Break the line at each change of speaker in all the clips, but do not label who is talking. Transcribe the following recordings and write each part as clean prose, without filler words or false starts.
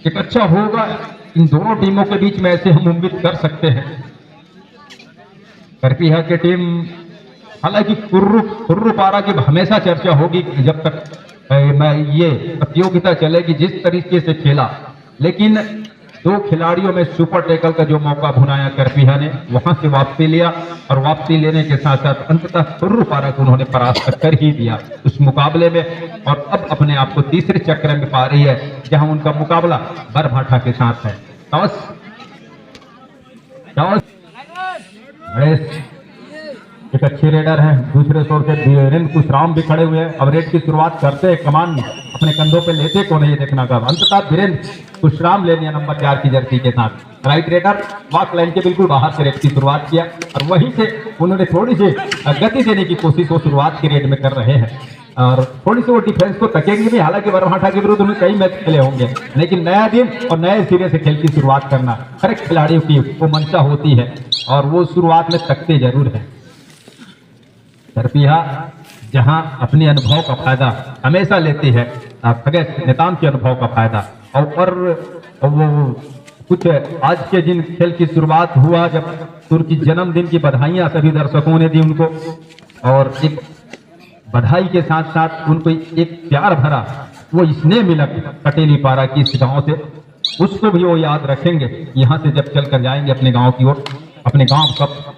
एक अच्छा होगा इन दोनों टीमों के बीच में, ऐसे हम उम्मीद कर सकते हैं। करपीहा की टीम, हालांकि कुर्रू पारा की हमेशा चर्चा होगी जब तक ये प्रतियोगिता चलेगी, जिस तरीके से खेला। लेकिन दो खिलाड़ियों में सुपर टैकल का जो मौका भुनाया करपीहा ने, वहां से वापसी लिया और वापसी लेने के साथ साथ अंततः कुर्रू पारा को उन्होंने परास्त कर ही दिया उस मुकाबले में। और अब अपने आप को तीसरे चक्र में पा रही है, जहां उनका मुकाबला बरभाठा के साथ है। टॉस टॉस एक अच्छे रेडर हैं, दूसरे छोर से वीरेंद्र कुशराम भी खड़े हुए हैं। अब रेड की शुरुआत करते हैं, कमान अपने कंधों पे लेते को नहीं देखना कब। अंततः वीरेंद्र कुशराम ले लिया नंबर 4 की जर्सी के साथ। राइट रेडर वॉक लाइन के बिल्कुल बाहर से रेड की शुरुआत किया और वहीं से उन्होंने थोड़ी सी गति देने की कोशिश वो शुरुआत के रेड में कर रहे हैं और थोड़ी सी वो डिफेंस को तकेंगे भी। हालांकि बरभाठा के विरुद्ध उन्होंने कई मैच खेले होंगे, लेकिन नया दिन और नए सिरे से खेल की शुरुआत करना हर एक खिलाड़ियों की वो मंशा होती है और वो शुरुआत में तकते जरूर है। करपीहा जहां अपने अनुभव का फायदा हमेशा लेती है, खगेश नेताम के अनुभव का फायदा। और वो कुछ आज के दिन खेल की शुरुआत हुआ जब उनकी जन्मदिन की बधाइयां सभी दर्शकों ने दी उनको, और एक बधाई के साथ साथ उनको एक प्यार भरा वो स्नेह मिला कटेली पारा की इस गांव से, उसको भी वो याद रखेंगे यहाँ से जब चलकर जाएंगे अपने गांव की ओर, अपने गांव कप।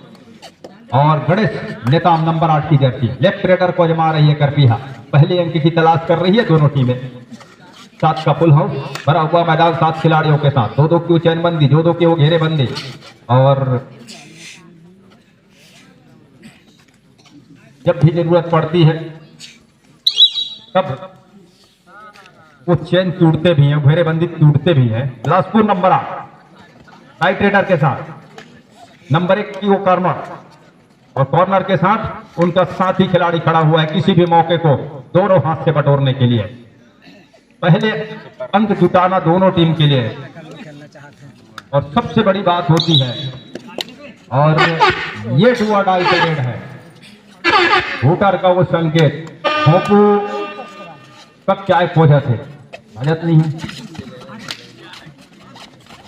और गणेश नेताम नंबर 8 की जर्सी लेफ्ट रेडर को जमा रही है करपीहा, पहले अंक की तलाश कर रही है दोनों टीमें। 7 का फुल हाउस भरा हुआ मैदान 7 खिलाड़ियों के साथ, 2-2 की चैनबंदी, 2-2 की वो घेरेबंदी। और जब भी जरूरत पड़ती है तब वो चैन टूटते भी हैं, घेरेबंदी टूटते भी हैं। बिलासपुर नंबर 8 राइट रेडर के साथ, नंबर 1 की वो कॉर्नर, और कॉर्नर के साथ उनका साथी खिलाड़ी खड़ा हुआ है किसी भी मौके को दोनों हाथ से बटोरने के लिए। पहले अंक जुटाना दोनों टीम के लिए और सबसे बड़ी बात होती है, और ये डू और डाई का रेड है। वोटर का वो संकेत भोंपू कब चाय खोजा थे हालत नहीं है।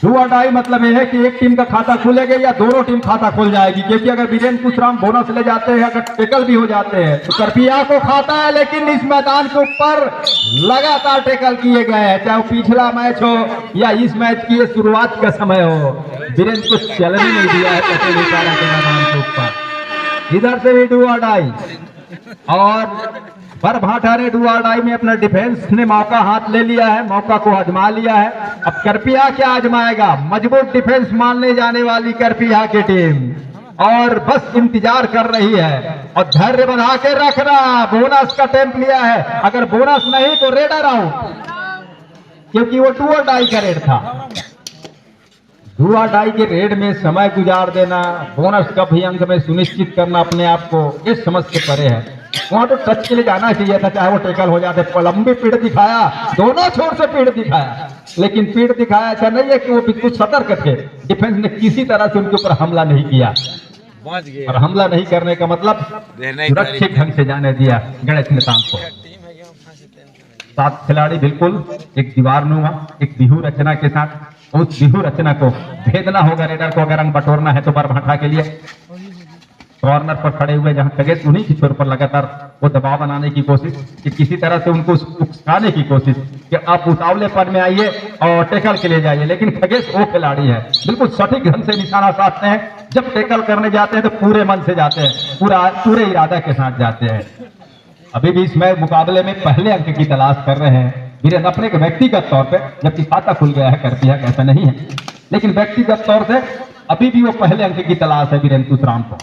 डू और डाई मतलब यह है कि एक टीम का खाता खुलेगा या दोनों टीम खाता खुल जाएगी, क्योंकि अगर वीरेंद्र कुशराम बोनस ले जाते हैं, अगर टेकल भी हो जाते हैं तो करपीहा को खाता है। लेकिन इस मैदान के ऊपर लगातार टेकल किए गए हैं, चाहे वो पिछला मैच हो या इस मैच की शुरुआत का समय हो, वीरेंद्र को चलने नहीं दिया है कटेली पारा के मैदान के ऊपर। इधर से भी डू और डाई, और बरभाठा ने डू और डाई में अपना डिफेंस ने मौका हाथ ले लिया है, मौका को आजमा लिया है। अब करपीहा क्या आजमाएगा, मजबूत डिफेंस मानने जाने वाली करपीहा की टीम, और बस इंतजार कर रही है और धैर्य बना के रखना। बोनस का टेम्प लिया है, अगर बोनस नहीं तो रेडर आउट, क्योंकि वो डू और डाई का रेड था। डू और डाई के रेड में समय गुजार देना, बोनस का भी अंक में सुनिश्चित करना अपने आप को, इस समझ से परे है। वहां तो टच के लिए जाना चाहिए था, चाहे वो टेकल हो जाते। लंबी पीठ दिखाया, दोनों छोर से पीठ दिखाया, लेकिन पीठ दिखाया ऐसा नहीं है कि वो बिल्कुल सतर्क थे। डिफेंस ने किसी तरह से उनके ऊपर हमला नहीं किया, और हमला नहीं करने का मतलब सुरक्षित ढंग से जाने दिया गणेश नेताम को। 7 खिलाड़ी बिल्कुल एक दीवार नुमा, एक बिहू रचना के साथ, उस बिहू रचना को भेदना होगा रेडर को अगर रंग बटोरना है तो बरभाठा के लिए। कॉर्नर पर खड़े हुए जहां खगेश उन्हीं की छोर पर लगातार वो दबाव बनाने की कोशिश, कि किसी तरह से उनको उकसाने की कोशिश कि आप उतावले पर में आइए और टेकल के लिए जाइए। लेकिन खगेश वो खिलाड़ी है बिल्कुल सटीक ढंग से निशाना साधते हैं, जब टेकल करने जाते हैं तो पूरे मन से जाते हैं, पूरे इरादा के साथ जाते हैं। अभी भी इस मुकाबले में पहले अंक की तलाश कर रहे हैं वीरेंद्र अपने व्यक्तिगत तौर पर, जबकि खाता खुल गया है करपीहा का ऐसा नहीं है, लेकिन व्यक्तिगत तौर से अभी भी वो पहले अंक की तलाश है वीरेंद्र कुशराम को।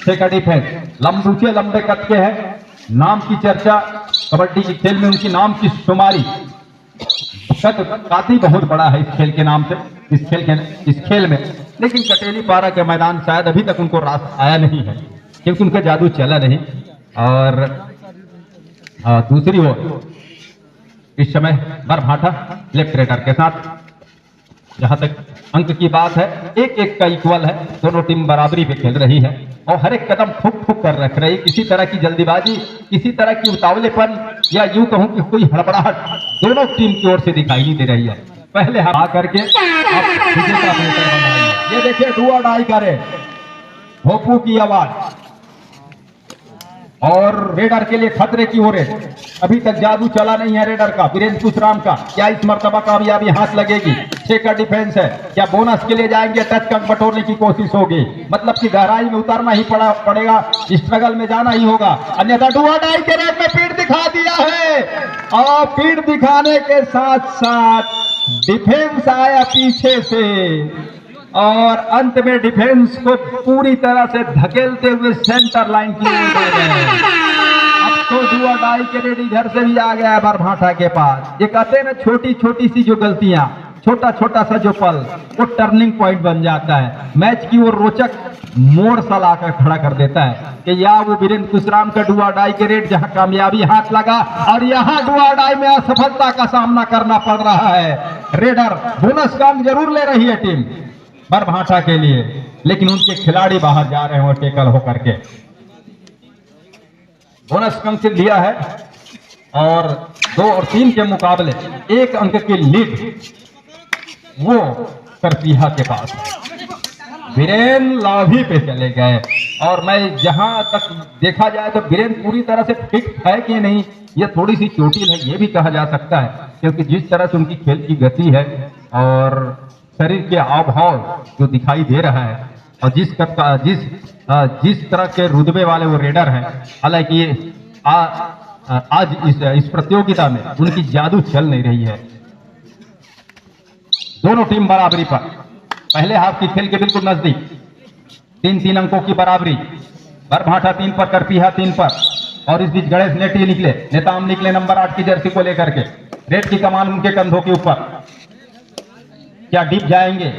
डिफेंस लंबूचे लंबे कद के हैं, नाम की चर्चा कबड्डी के खेल में उनकी नाम की शुमारी, कद काफी बहुत बड़ा है इस खेल के नाम से, इस खेल में। लेकिन कटेली पारा के मैदान शायद अभी तक उनको रास आया नहीं है, क्योंकि उनका जादू चला नहीं। और दूसरी ओर इस समय बरभाठा लेफ्ट रेडर के साथ, जहां तक अंक की बात है 1-1 का इक्वल है, दोनों टीम बराबरी पे खेल रही है और हर एक कदम ठुक कर रख रही है। किसी तरह की जल्दीबाजी, किसी तरह की उतावलेपन, या यूं कहूं कि कोई हड़बड़ाहट दोनों टीम की ओर से दिखाई नहीं दे रही है। पहले हाफ आ करके आप विजेता बेहतर बनाइए। ये देखिए डू और डाई करे, भोपू की आवाज और रेडर के लिए खतरे की ओर है। अभी तक जादू चला नहीं है रेडर का, वीरेंद्र कुशराम का। क्या इस मर्तबा कामयाबी हाथ लगेगी? 6 का डिफेंस है, क्या बोनस के लिए जाएंगे? टच का बटोरने की कोशिश होगी, मतलब कि गहराई में उतरना ही पड़ेगा, स्ट्रगल में जाना ही होगा, अन्यथा डुआ डाई के रेड में पीठ दिखा दिया है। और पीठ दिखाने के साथ साथ डिफेंस आया पीछे से और अंत में डिफेंस को पूरी तरह से धकेलते हुए सेंटर लाइन की ओर ले गए। अब तो डुआ डाई के रेड इधर से भी आ गया है बरभाठा के पास। ये कहते हैं ना, छोटी छोटी सी जो गलतियां, छोटा छोटा सा जो पल, वो टर्निंग पॉइंट बन जाता है, मैच की ओर रोचक मोड़ सा लाकर खड़ा कर देता है। कि या वो वीरेंद्र कुशराम का डुआ डाई के रेड जहां कामयाबी हाथ लगा और यहां डुआ डाई में असफलता का सामना करना पड़ रहा है। रेडर बोनस का अंक जरूर ले रही है टीम बरभाठा के लिए, लेकिन उनके खिलाड़ी बाहर जा रहे हैं टेकल होकर के। बोनस अंक से लिया है और 2 और 3 के मुकाबले 1 अंक की लीड वो करपीहा के पास है। वीरेंद्र लाभी पे चले गए और मैं जहां तक देखा जाए तो वीरेंद्र पूरी तरह से फिट है कि नहीं, यह थोड़ी सी चोटिल है, यह भी कहा जा सकता है, क्योंकि जिस तरह से उनकी खेल की गति है और शरीर के हाव भाव जो दिखाई दे रहा है और जिस तरह के रुतबे वाले वो रेडर हैं, हालांकि आज इस प्रतियोगिता में उनकी जादू चल नहीं रही है। दोनों टीम बराबरी पर, पहले हाफ की खेल के बिल्कुल नजदीक, 3-3 अंकों की बराबरी। बरभाठा 3 पर, करपीहा 3 पर। और इस बीच गणेश नेटी निकले, नेताम निकले नंबर 8 की जर्सी को लेकर के। रेड की कमान उनके कंधों के ऊपर। क्या डीप जाएंगे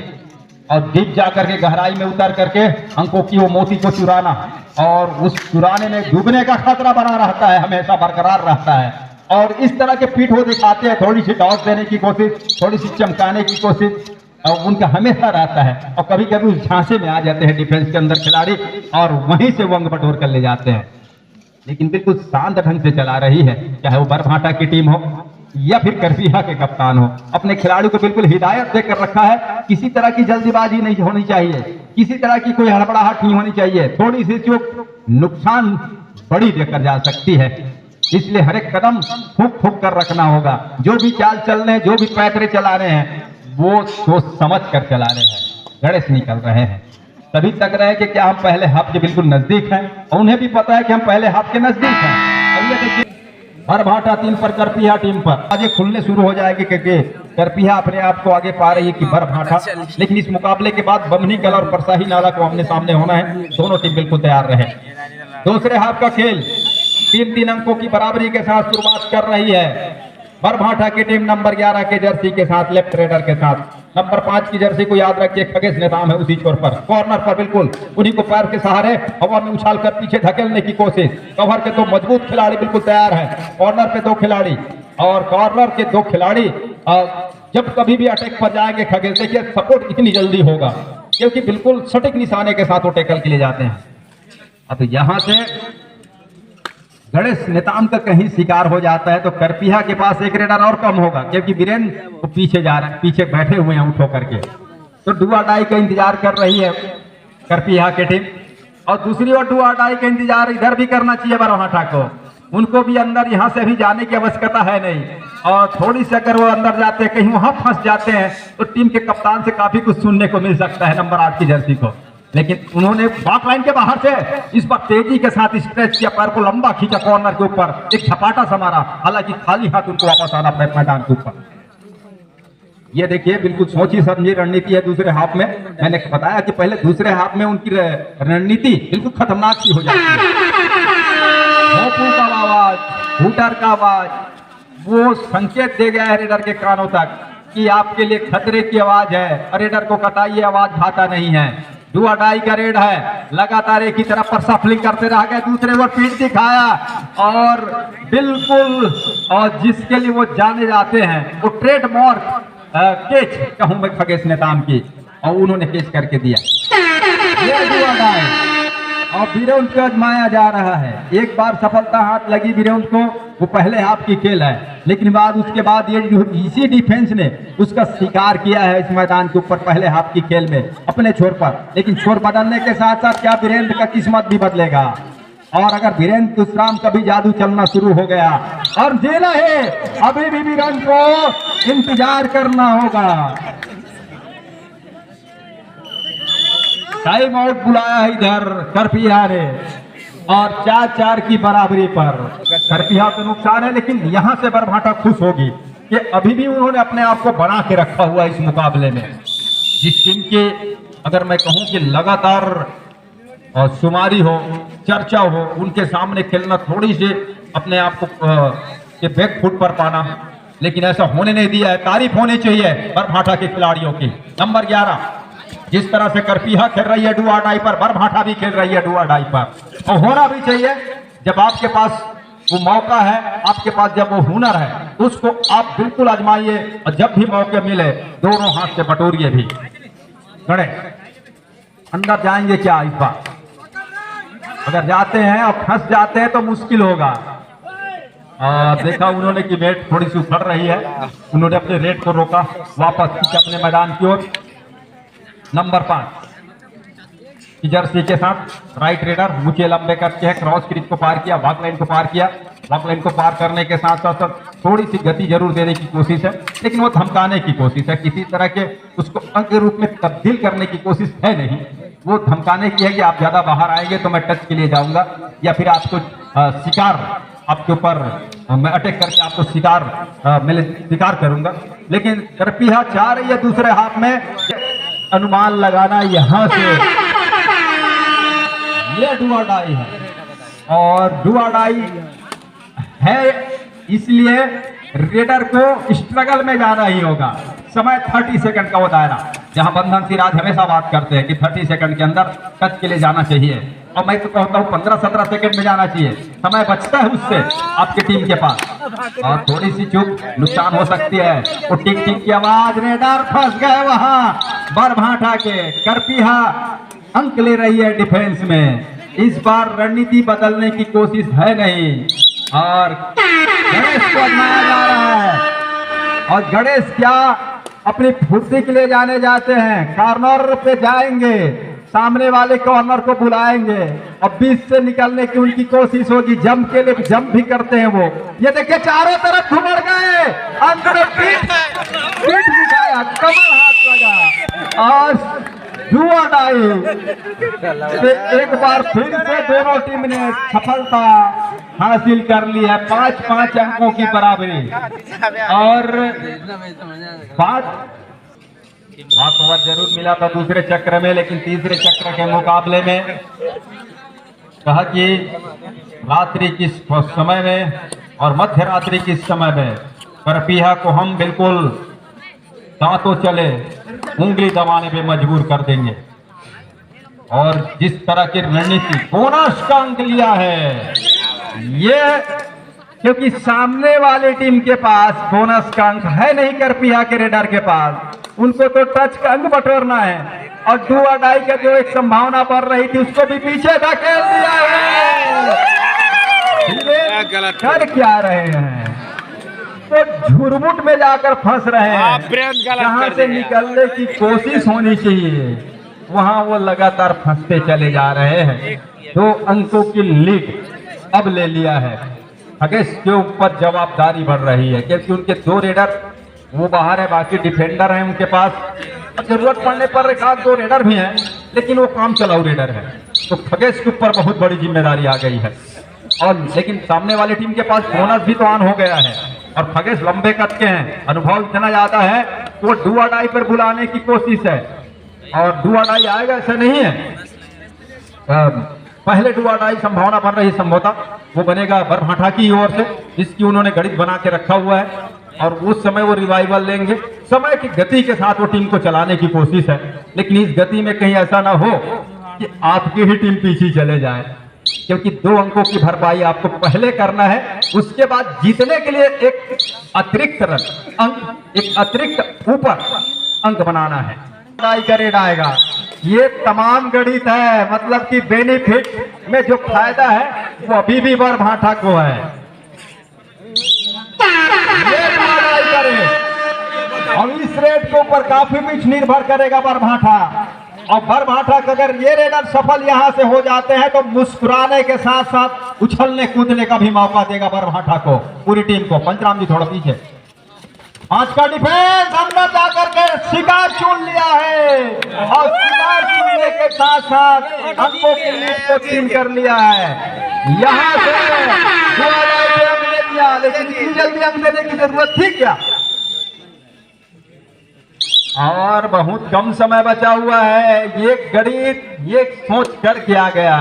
और डीप जाकर के गहराई में उतर करके अंकों की वो मोती को चुराना, और उस चुराने में डूबने का खतरा बना रहता है, हमेशा बरकरार रहता है। और इस तरह के पीठ वो दिखाते हैं, थोड़ी सी टॉस देने की कोशिश, थोड़ी सी चमकाने की कोशिश और उनका हमेशा रहता है। और कभी कभी उस झांसे में आ जाते हैं डिफेंस के अंदर खिलाड़ी और वहीं से वो अंक बटोर कर ले जाते हैं। लेकिन बिल्कुल शांत ढंग से चला रही है, चाहे वो बरभाठा की टीम हो या फिर करपीहा के कप्तान हो। अपने खिलाड़ी को बिल्कुल हिदायत देकर रखा है, किसी तरह की जल्दबाजी नहीं होनी चाहिए, किसी तरह की कोई हड़बड़ाहट नहीं होनी चाहिए। थोड़ी सी चूक नुकसान बड़ी देकर जा सकती है, इसलिए हर एक कदम फूक फूक कर रखना होगा। जो भी चाल चलने हैं, जो भी पैतरे चला रहे हैं, वो सोच समझ कर चला रहे हैं। गणेश निकल रहे हैं, तभी तक रहे कि क्या हम पहले हाफ के बिल्कुल नजदीक हैं, और उन्हें भी पता है कि हम पहले हाफ के नजदीक हैं। अब ये देखिए बरभाठा 3 पर, करपीहा टीम पर। आगे खुलने शुरू हो जाएगी क्योंकि करपीहा अपने आप को आगे पा रही है कि बरभाठा। लेकिन इस मुकाबले के बाद बमनी कला और परसाही नाला को आमने सामने होना है। दोनों टीम बिल्कुल तैयार रहे। दूसरे हाफ का खेल 3-3 अंकों की बराबरी के साथ शुरुआत कर रही है। बरभाठा की टीम नंबर 11 के जर्सी के साथ, लेफ्ट रेडर के साथ। नंबर 5 की जर्सी को याद रखिए, खगेश नेताम है उसी छोर पर, कॉर्नर पर बिल्कुल उन्हीं को पैर के सहारे हवा में उछाल कर पीछे धकेलने की कोशिश। कवर के 2 मजबूत खिलाड़ी बिल्कुल तैयार हैं, कॉर्नर पे 2 खिलाड़ी, और कॉर्नर के 2 खिलाड़ी जब कभी भी अटैक पर जाएंगे खगेश, देखिए सपोर्ट इतनी जल्दी होगा क्योंकि बिल्कुल सटीक निशाने के साथ वो टैकल के लिए जाते हैं। अब यहां से गणेश नेताम का कहीं शिकार हो जाता है तो करपीहा के पास एक रेडर और कम होगा, क्योंकि वीरेंद्र तो पीछे जा रहे हैं, पीछे बैठे हुए हैं उठ होकर के। तो डुआ डाई का इंतजार कर रही है करपीहा की टीम, और दूसरी ओर डुआ डाई का इंतजार इधर भी करना चाहिए बरभाठा को। उनको भी अंदर यहां से भी जाने की आवश्यकता है नहीं, और थोड़ी सी अगर वो अंदर जाते हैं, कहीं वहां फंस जाते हैं, तो टीम के कप्तान से काफी कुछ सुनने को मिल सकता है नंबर 8 की जर्सी को। लेकिन उन्होंने बैक लाइन के बाहर से इस बार तेजी के साथ स्ट्रेच किया, पैर को लंबा खींचा, कॉर्नर के ऊपर एक छपाटा सा मारा, हालांकि खाली हाथ उनको वापस आना पड़ा मैदान के ऊपर। ये देखिए बिल्कुल सोची समझी रणनीति है दूसरे हाफ में। मैंने बताया कि पहले दूसरे हाफ में उनकी रणनीति बिल्कुल खतरनाक सी हो जाती है। भोंपू का आवाज, हूटर का आवाज, वो संकेत दे गया है रेडर के कानों तक कि आपके लिए खतरे की आवाज है। रेडर को कतई आवाज भाता नहीं है। डुआ डाई का रेड है, लगातार एक ही तरफ पर सफलिंग करते रह गए, दूसरे ओर पीठ दिखाया और बिल्कुल, और जिसके लिए वो जाने जाते हैं वो ट्रेडमार्क कैच कहूं मैं खगेश नेताम की, और उन्होंने कैच करके दिया। ये डुआ डाई और वीरेंद्र को आजमाया जा रहा है। एक बार सफलता हाथ लगी वीरेंद्र को वो पहले हाफ की खेल है, लेकिन बाद उसके बाद ये जो इसी डिफेंस ने उसका शिकार किया है इस मैदान के ऊपर पहले हाफ की खेल में अपने छोर पर। लेकिन छोर बदलने के साथ साथ क्या वीरेंद्र का किस्मत भी बदलेगा, और अगर वीरेंद्र कुशराम का भी जादू चलना शुरू हो गया और जेला है, अभी भी वीरेंद्र को इंतजार करना होगा। टाइम आउट बुलाया है इधर करपिया ने, और 4-4 की बराबरी पर करपिया को नुकसान है, लेकिन यहां से बरभाटा खुश होगी कि अभी भी उन्होंने अपने आप को बना के रखा हुआ इस मुकाबले में। जिस टीम के अगर मैं कहूं कि लगातार और शुमारी हो, चर्चा हो, उनके सामने खेलना थोड़ी सी अपने आप को के बैक फुट पर पाना, लेकिन ऐसा होने नहीं दिया है। तारीफ होनी चाहिए बरभाटा के खिलाड़ियों की। नंबर 11 जिस तरह से करपिया खेल रही है डुआ डाई पर, बरभाटा भी खेल रही है डुआ डाई पर, और होना भी चाहिए। जब आपके पास वो मौका है, आपके पास जब वो हुनर है, उसको आप बिल्कुल आजमाइए, और जब भी मौके मिले दोनों हाथ से बटोरिए भी। गणे अंदर जाएंगे क्या इस बार? अगर जाते हैं और फंस जाते हैं तो मुश्किल होगा। देखा उन्होंने कि रेट थोड़ी सी उछल रही है, उन्होंने अपने रेट को रोका, वापस खींचा अपने मैदान की ओर। नंबर 5 की जर्सी के साथ राइट रेडर ऊंचे लंबे करके है, क्रॉस क्रीज को पार किया, वॉक लाइन को पार किया। वॉक लाइन को पार करने के साथ साथ थोड़ी सी गति जरूर देने की कोशिश है, लेकिन वो धमकाने की कोशिश है, किसी तरह के उसको अंक के रूप में तब्दील करने की कोशिश है नहीं। वो धमकाने की है कि आप ज्यादा बाहर आएंगे तो मैं टच के लिए जाऊंगा, या फिर आपको शिकार आपके ऊपर मैं अटैक करके आपको शिकार करूंगा। लेकिन करपिया चाह रही है दूसरे हाथ में अनुमान लगाना, यहां से ये डुआ डाई है, और डुआ डाई है इसलिए रेडर को स्ट्रगल में जाना ही होगा। समय 30 सेकंड का वो दायरा, जहां बंधन सिराज हमेशा बात करते हैं कि 30 सेकंड के अंदर टच के लिए जाना चाहिए, और मैं तो कहता हूं 15-17 सेकंड में जाना चाहिए। समय बचता है उससे आपकी टीम के पास, और थोड़ी सी चूक नुकसान हो सकती है। वो टिक टिक की आवाज, रेडर फंस गए वहां बरभाटा के। करपिया अंक ले रही है डिफेंस में, इस बार रणनीति बदलने की कोशिश है नहीं, और गणेश को आजमाया जा रहा है। और गणेश क्या अपनी फुर्ती के लिए जाने जाते हैं, कॉर्नर पे जाएंगे, सामने वाले कॉर्नर को बुलाएंगे, और बीच से निकलने की उनकी कोशिश होगी। जंप के लिए जंप भी करते हैं वो। ये देखिए चारों तरफ घुमड़ गए, अंत में पीठ दिखाया, कमर हाथ लगा, और डुआ डाई एक बार फिर से दोनों टीम ने सफलता हासिल कर ली है। 5-5 अंकों की बराबरी, और 5 ओवर जरूर मिला था दूसरे चक्र में, लेकिन तीसरे चक्र के मुकाबले में कहा कि रात्रि के समय में और मध्य रात्रि के समय में करपिया को हम बिल्कुल दांतों चले उंगली दबाने पे मजबूर कर देंगे। और जिस तरह की रणनीति बोनस का अंक लिया है, ये क्योंकि सामने वाली टीम के पास बोनस का अंक है नहीं, करपिया के रेडर के पास, उनको तो टच का अंक बटोरना है, और डुआ डाई का जो एक संभावना बढ़ रही थी उसको भी पीछे धकेल दिया है। कर क्या रहे हैं, तो झुरमुट में जाकर फंस रहे हैं। जहां से निकलने की कोशिश होनी चाहिए वहां वो लगातार फंसते चले जा रहे हैं। 2 अंकों की लीड अब ले लिया है। खगेश के ऊपर जवाबदारी बढ़ रही है, क्योंकि उनके 2 रेडर वो बाहर है, बाकी डिफेंडर हैं उनके पास। जरूरत पड़ने पर एक आध 2 रेडर भी हैं, लेकिन वो काम चलाऊ रेडर है, तो खगेश के ऊपर बहुत बड़ी जिम्मेदारी आ गई है। और लेकिन सामने वाली टीम के पास बोनस भी तो ऑन हो गया है, और खगेश लंबे कद के हैं, अनुभव इतना ज्यादा है, तो डुआ डाई पर बुलाने की कोशिश है, और डुआ डाई आएगा ऐसा नहीं है। पहले डुआ डाई संभावना बन रही, संभवतः वो बनेगा बरभाटा की ओर से, जिसकी उन्होंने गणित बना के रखा हुआ है, और उस समय वो रिवाइवल लेंगे। समय की गति के साथ वो टीम को चलाने की कोशिश है, लेकिन इस गति में कहीं ऐसा ना हो कि आपकी ही टीम पीछे चले जाए, क्योंकि 2 अंकों की भरपाई आपको पहले करना है, उसके बाद जीतने के लिए एक अतिरिक्त रन अंक, एक अतिरिक्त ऊपर अंक बनाना है। डाई का रेड आएगा, ये तमाम गणित है, मतलब कि बेनिफिट में जो फायदा है वो अभी भी बरभाटा को है। और इस रेट के ऊपर काफी कुछ निर्भर करेगा बरभाठा। और बरभाठा का अगर ये रेडर सफल यहाँ से हो जाते हैं तो मुस्कुराने के साथ साथ उछलने कूदने का भी मौका देगा बरभाठा को, पूरी टीम को। पंचराम जी थोड़ा पीछे। आज का डिफेंस अंदर जाकर के शिकार चुन लिया है और शिकार चुनने के साथ साथ अंकों के लीड को छीन कर लिया है। यहाँ से अंक ले लिया, लेकिन इतनी जल्दी अंक देने की जरूरत थी क्या? और बहुत कम समय बचा हुआ है। ये गणित ये सोच कर किया गया,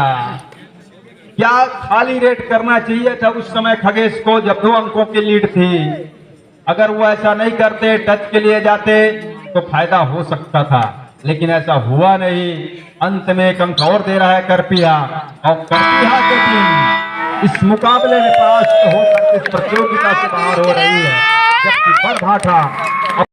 क्या खाली रेट करना चाहिए था उस समय खगेश को जब 2 अंकों की लीड थी। अगर वो ऐसा नहीं करते, टच के लिए जाते तो फायदा हो सकता था, लेकिन ऐसा हुआ नहीं। अंत में एक अंक और दे रहा है करपिया, और करपिया की टीम इस मुकाबले में परास्त होकर इस प्रतियोगिता से बाहर हो रही है, जबकि बरभाठा